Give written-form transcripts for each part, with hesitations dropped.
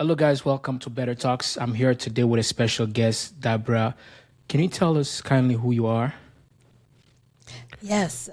Hello, guys. Welcome to Better Talks. I'm here today with a special guest, Debra. Can you tell us kindly who you are? Yes.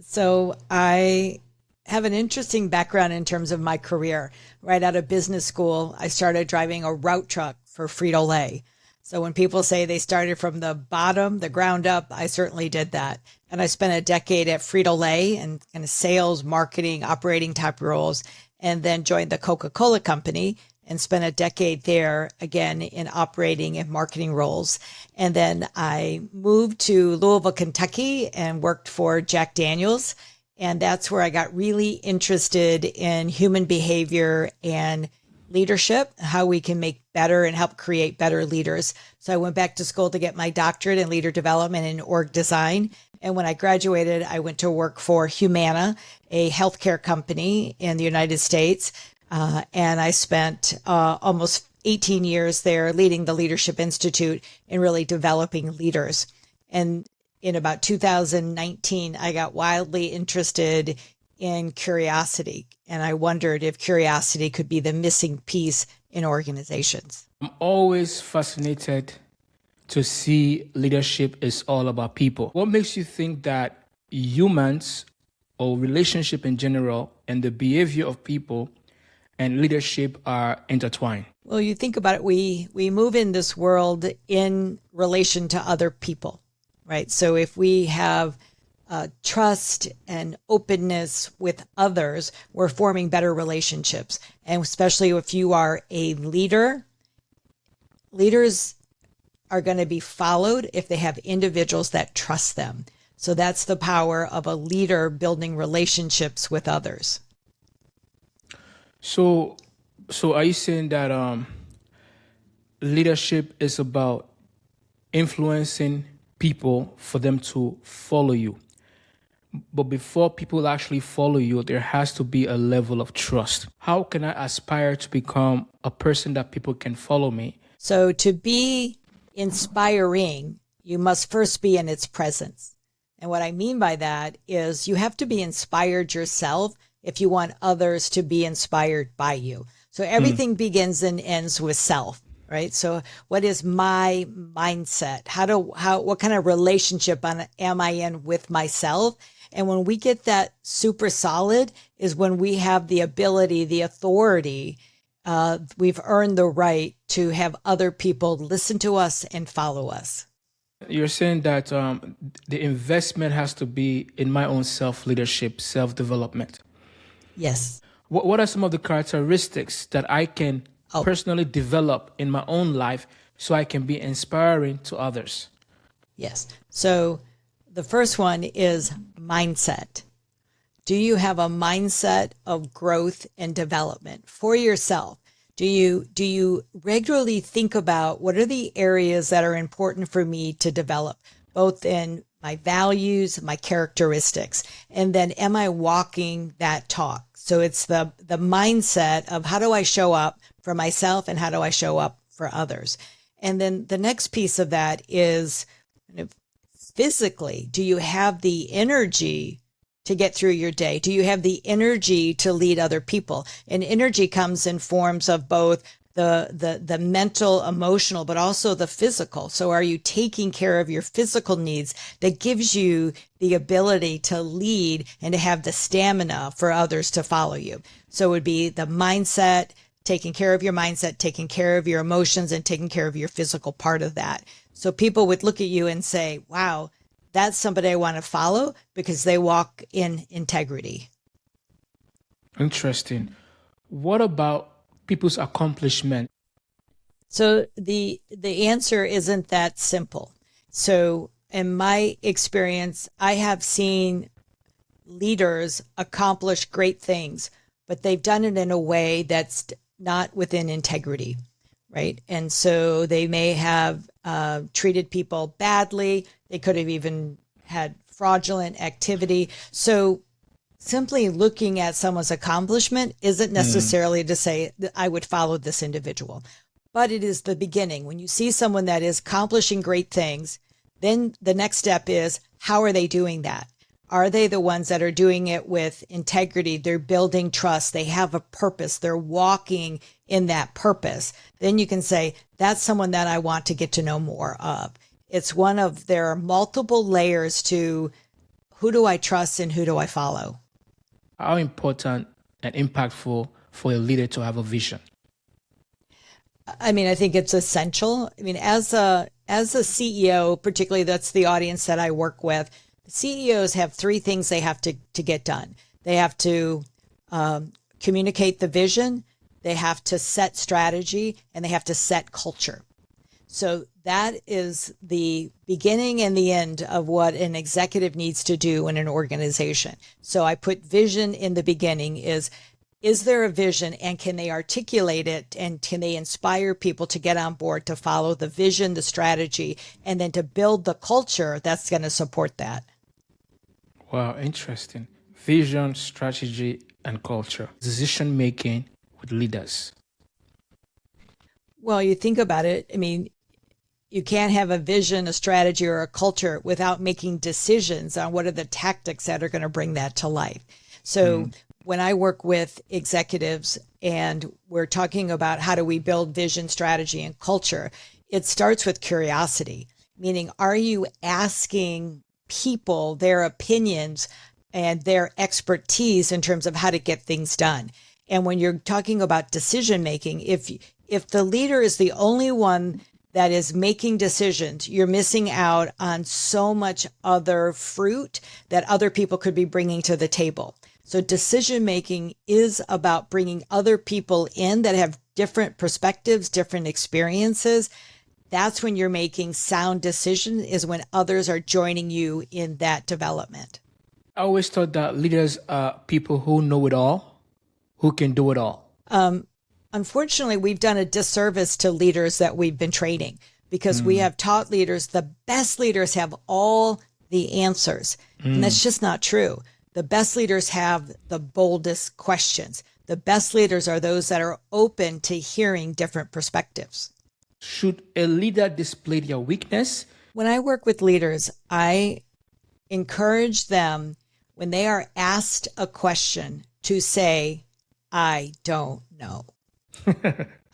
So I have an interesting background in terms of my career. Right out of business school, I started driving a route truck for Frito-Lay. So when people say they started from the bottom, the ground up, I certainly did that. And I spent a decade at Frito-Lay and kind of sales, marketing, operating type roles, and then joined the Coca-Cola company and spent a decade there again in operating and marketing roles. And then I moved to Louisville, Kentucky and worked for Jack Daniels. And that's where I got really interested in human behavior and leadership, how we can make better and help create better leaders. So I went back to school to get my doctorate in leader development and org design. And when I graduated, I went to work for Humana, a healthcare company in the United States. And I spent almost 18 years there leading the Leadership Institute and really developing leaders. And in about 2019, I got wildly interested in curiosity. And I wondered if curiosity could be the missing piece in organizations. I'm always fascinated to see leadership is all about people. What makes you think that humans or relationship in general and the behavior of people and leadership are intertwined? Well, you think about it, we move in this world in relation to other people, right? So if we have trust and openness with others, we're forming better relationships. And especially if you are a leader, leaders are going to be followed if they have individuals that trust them. So that's the power of a leader building relationships with others. So, so are you saying that leadership is about influencing people for them to follow you? But before people actually follow you, there has to be a level of trust. How can I aspire to become a person that people can follow me? So to be inspiring, you must first be in its presence. And what I mean by that is you have to be inspired yourself if you want others to be inspired by you. So everything begins and ends with self, right? So what is my mindset? What kind of relationship am I in with myself? And when we get that super solid is when we have the ability, the authority, we've earned the right to have other people listen to us and follow us. You're saying that the investment has to be in my own self leadership, self development. Yes. What are some of the characteristics that I can Oh, personally develop in my own life so I can be inspiring to others? yes. So the first one is mindset. Do you have a mindset of growth and development for yourself? Do you regularly think about what are the areas that are important for me to develop, both in my values, my characteristics, and then am I walking that talk? So it's the mindset of how do I show up for myself and how do I show up for others? And then the next piece of that is kind of physically, do you have the energy to get through your day? Do you have the energy to lead other people? And energy comes in forms of both the mental, emotional, but also the physical. So are you taking care of your physical needs that gives you the ability to lead and to have the stamina for others to follow you? So it would be the mindset, taking care of your mindset, taking care of your emotions, and taking care of your physical part of that. So people would look at you and say, wow, that's somebody I want to follow because they walk in integrity. Interesting. What about people's accomplishment? So the answer isn't that simple. So in my experience, I have seen leaders accomplish great things, but they've done it in a way that's not within integrity, right? And so they may have treated people badly. They could have even had fraudulent activity. So simply looking at someone's accomplishment isn't necessarily to say that I would follow this individual, but it is the beginning. When you see someone that is accomplishing great things, then the next step is how are they doing that? Are they the ones that are doing it with integrity? They're building trust. They have a purpose. They're walking in that purpose. Then you can say, that's someone that I want to get to know more of. It's there are multiple layers to who do I trust and who do I follow? How important and impactful for a leader to have a vision? I mean, I think it's essential. I mean, as a CEO, particularly that's the audience that I work with, CEOs have three things they have to get done. They have to communicate the vision, they have to set strategy, and they have to set culture. So that is the beginning and the end of what an executive needs to do in an organization. So I put vision in the beginning. Is there a vision, and can they articulate it, and can they inspire people to get on board to follow the vision, the strategy, and then to build the culture that's going to support that? Wow, interesting. Vision, strategy, and culture. Decision making with leaders. Well, you think about it. I mean, you can't have a vision, a strategy, or a culture without making decisions on what are the tactics that are going to bring that to life. So when I work with executives and we're talking about how do we build vision, strategy, and culture, it starts with curiosity, meaning are you asking people their opinions and their expertise in terms of how to get things done? And when you're talking about decision making, if the leader is the only one that is making decisions, you're missing out on so much other fruit that other people could be bringing to the table. So decision making is about bringing other people in that have different perspectives, different experiences. That's when you're making sound decisions, is when others are joining you in that development. I always thought that leaders are people who know it all, who can do it all. Unfortunately, we've done a disservice to leaders that we've been training because we have taught leaders the best leaders have all the answers. And that's just not true. The best leaders have the boldest questions. The best leaders are those that are open to hearing different perspectives. Should a leader display their weakness? When I work with leaders, I encourage them when they are asked a question to say, I don't know.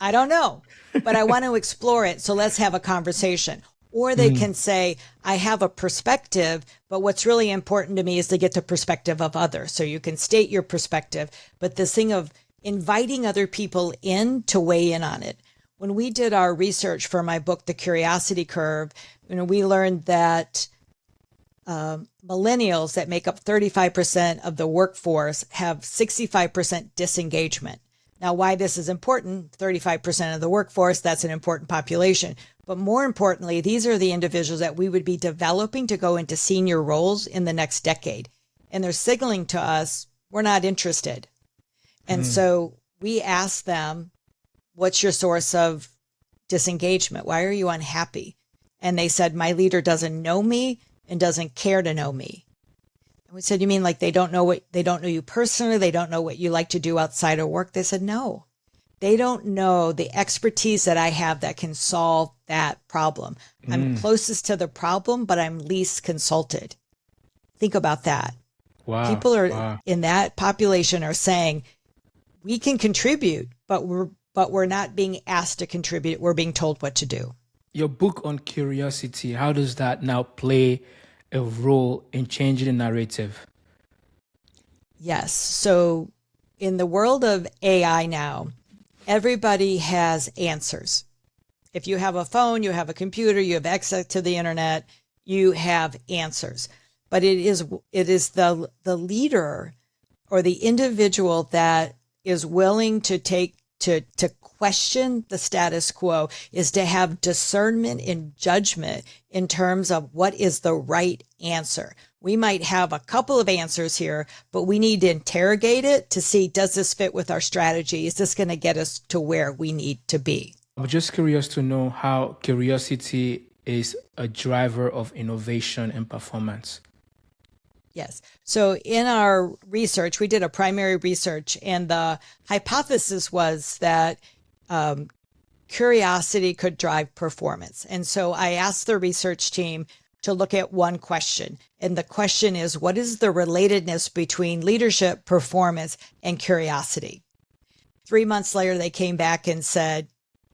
I don't know, but I want to explore it. So let's have a conversation. Or they can say, I have a perspective, but what's really important to me is to get the perspective of others. So you can state your perspective, but this thing of inviting other people in to weigh in on it. When we did our research for my book, The Curiosity Curve, we learned that millennials that make up 35% of the workforce have 65% disengagement. Now, why this is important, 35% of the workforce, that's an important population. But more importantly, these are the individuals that we would be developing to go into senior roles in the next decade. And they're signaling to us, we're not interested. And so we ask them, what's your source of disengagement? Why are you unhappy? And they said, my leader doesn't know me and doesn't care to know me. And we said, you mean like they don't know you personally? They don't know what you like to do outside of work? They said, no, they don't know the expertise that I have that can solve that problem. I'm closest to the problem, but I'm least consulted. Think about that. Wow. People are in that population are saying we can contribute, but we're not being asked to contribute. We're being told what to do. Your book on curiosity, how does that now play a role in changing the narrative? Yes. So in the world of AI now, everybody has answers. If you have a phone, you have a computer, you have access to the internet, you have answers. But it is the leader or the individual that is willing to question the status quo, is to have discernment and judgment in terms of what is the right answer. We might have a couple of answers here, but we need to interrogate it to see, does this fit with our strategy? Is this going to get us to where we need to be? I'm just curious to know how curiosity is a driver of innovation and performance. Yes. So in our research, we did a primary research, and the hypothesis was that curiosity could drive performance. And so I asked the research team, to look at one question. And the question is, what is the relatedness between leadership, performance, and curiosity? 3 months later, they came back and said,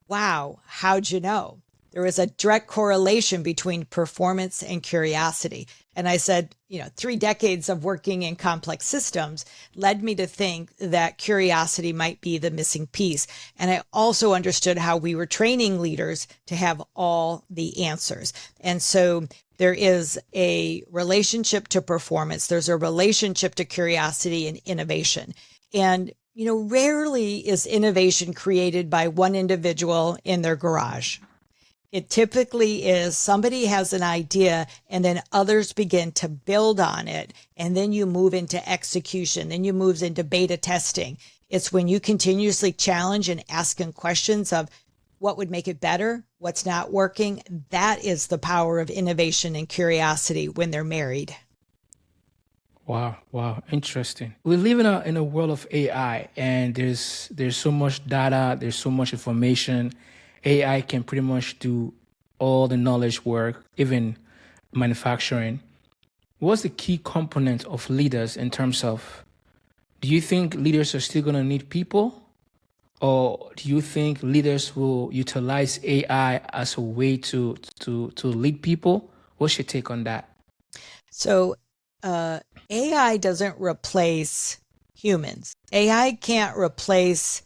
wow, how'd you know? There was a direct correlation between performance and curiosity. And I said, 3 decades of working in complex systems led me to think that curiosity might be the missing piece. And I also understood how we were training leaders to have all the answers. And so there is a relationship to performance. There's a relationship to curiosity and innovation. And rarely is innovation created by one individual in their garage. It typically is somebody has an idea and then others begin to build on it. And then you move into execution. Then you move into beta testing. It's when you continuously challenge and asking questions of what would make it better, what's not working. That is the power of innovation and curiosity when they're married. Wow, interesting. We live in a world of AI, and there's so much data, there's so much information. AI can pretty much do all the knowledge work, even manufacturing. What's the key component of leaders in terms of, do you think leaders are still going to need people? Or do you think leaders will utilize AI as a way to lead people? What's your take on that? So AI doesn't replace humans. AI can't replace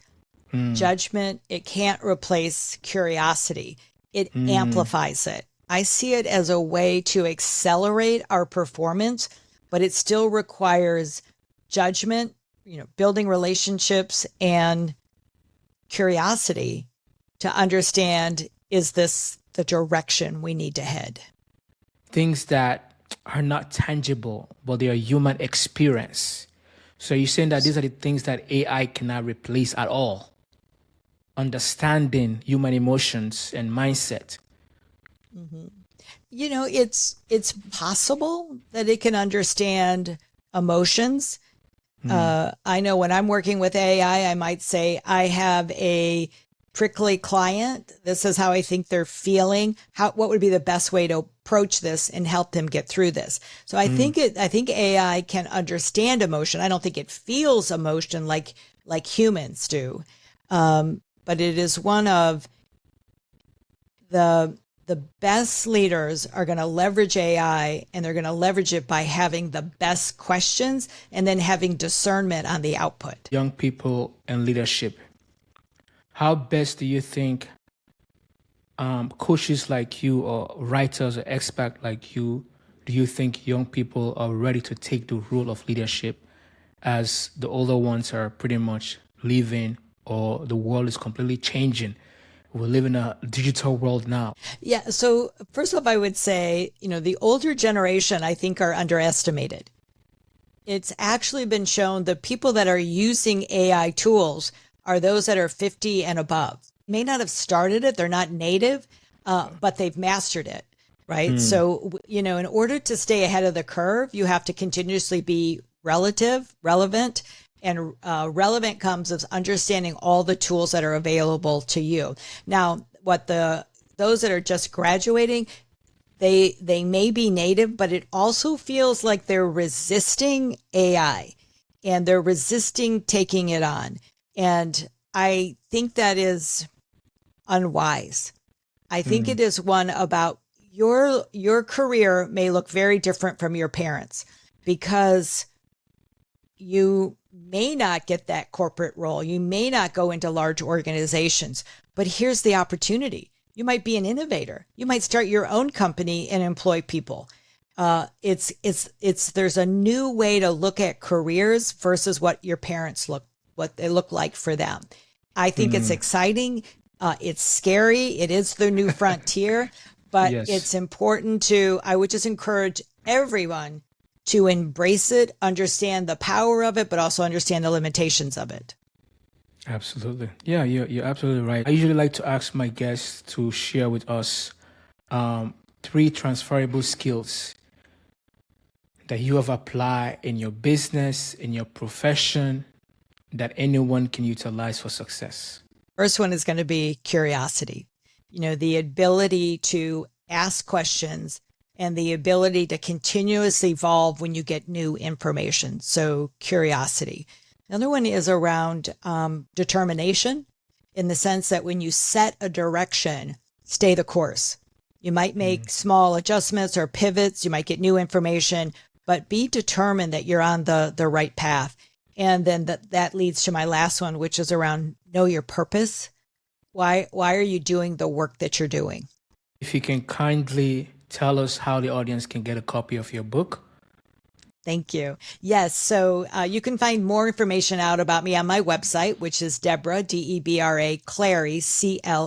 judgment. It can't replace curiosity. It amplifies it. I see it as a way to accelerate our performance, but it still requires judgment, building relationships and curiosity to understand, is this the direction we need to head? Things that are not tangible, but they are human experience. So you're saying that these are the things that AI cannot replace at all. Understanding human emotions and mindset. It's possible that it can understand emotions. I know when I'm working with AI, I might say, I have a prickly client. This is how I think they're feeling. What would be the best way to approach this and help them get through this? So I think AI can understand emotion. I don't think it feels emotion like humans do. But it is one of the best leaders are going to leverage AI, and they're going to leverage it by having the best questions and then having discernment on the output. Young people and leadership. How best do you think coaches like you or writers or experts like you, do you think young people are ready to take the role of leadership as the older ones are pretty much leaving or the world is completely changing? We live in a digital world now. Yeah. So first off, I would say, the older generation, I think, are underestimated. It's actually been shown the people that are using AI tools are those that are 50 and above. May not have started it. They're not native, but they've mastered it. Right. So, in order to stay ahead of the curve, you have to continuously be relevant. And relevant comes of understanding all the tools that are available to you. Now, those that are just graduating, they may be native, but it also feels like they're resisting AI and they're resisting taking it on. And I think that is unwise. I think it is one about your career may look very different from your parents, because you may not get that corporate role. You may not go into large organizations, but here's the opportunity. You might be an innovator. You might start your own company and employ people. There's a new way to look at careers versus what your parents what they look like for them. I think it's exciting. It's scary. It is the new frontier, but Yes. It's important I would just encourage everyone to embrace it, understand the power of it, but also understand the limitations of it. Absolutely. Yeah, you're absolutely right. I usually like to ask my guests to share with us 3 transferable skills that you have applied in your business, in your profession, that anyone can utilize for success. First one is going to be curiosity. The ability to ask questions and the ability to continuously evolve when you get new information. So curiosity. The other one is around determination, in the sense that when you set a direction, stay the course. You might make small adjustments or pivots. You might get new information, but be determined that you're on the right path. And then that leads to my last one, which is around know your purpose. Why are you doing the work that you're doing? If you can kindly tell us how the audience can get a copy of your book. Thank you. Yes. So you can find more information out about me on my website, which is Debra, Debra Clary, CLARY.com.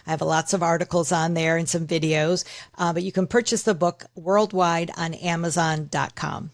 I have lots of articles on there and some videos, but you can purchase the book worldwide on Amazon.com.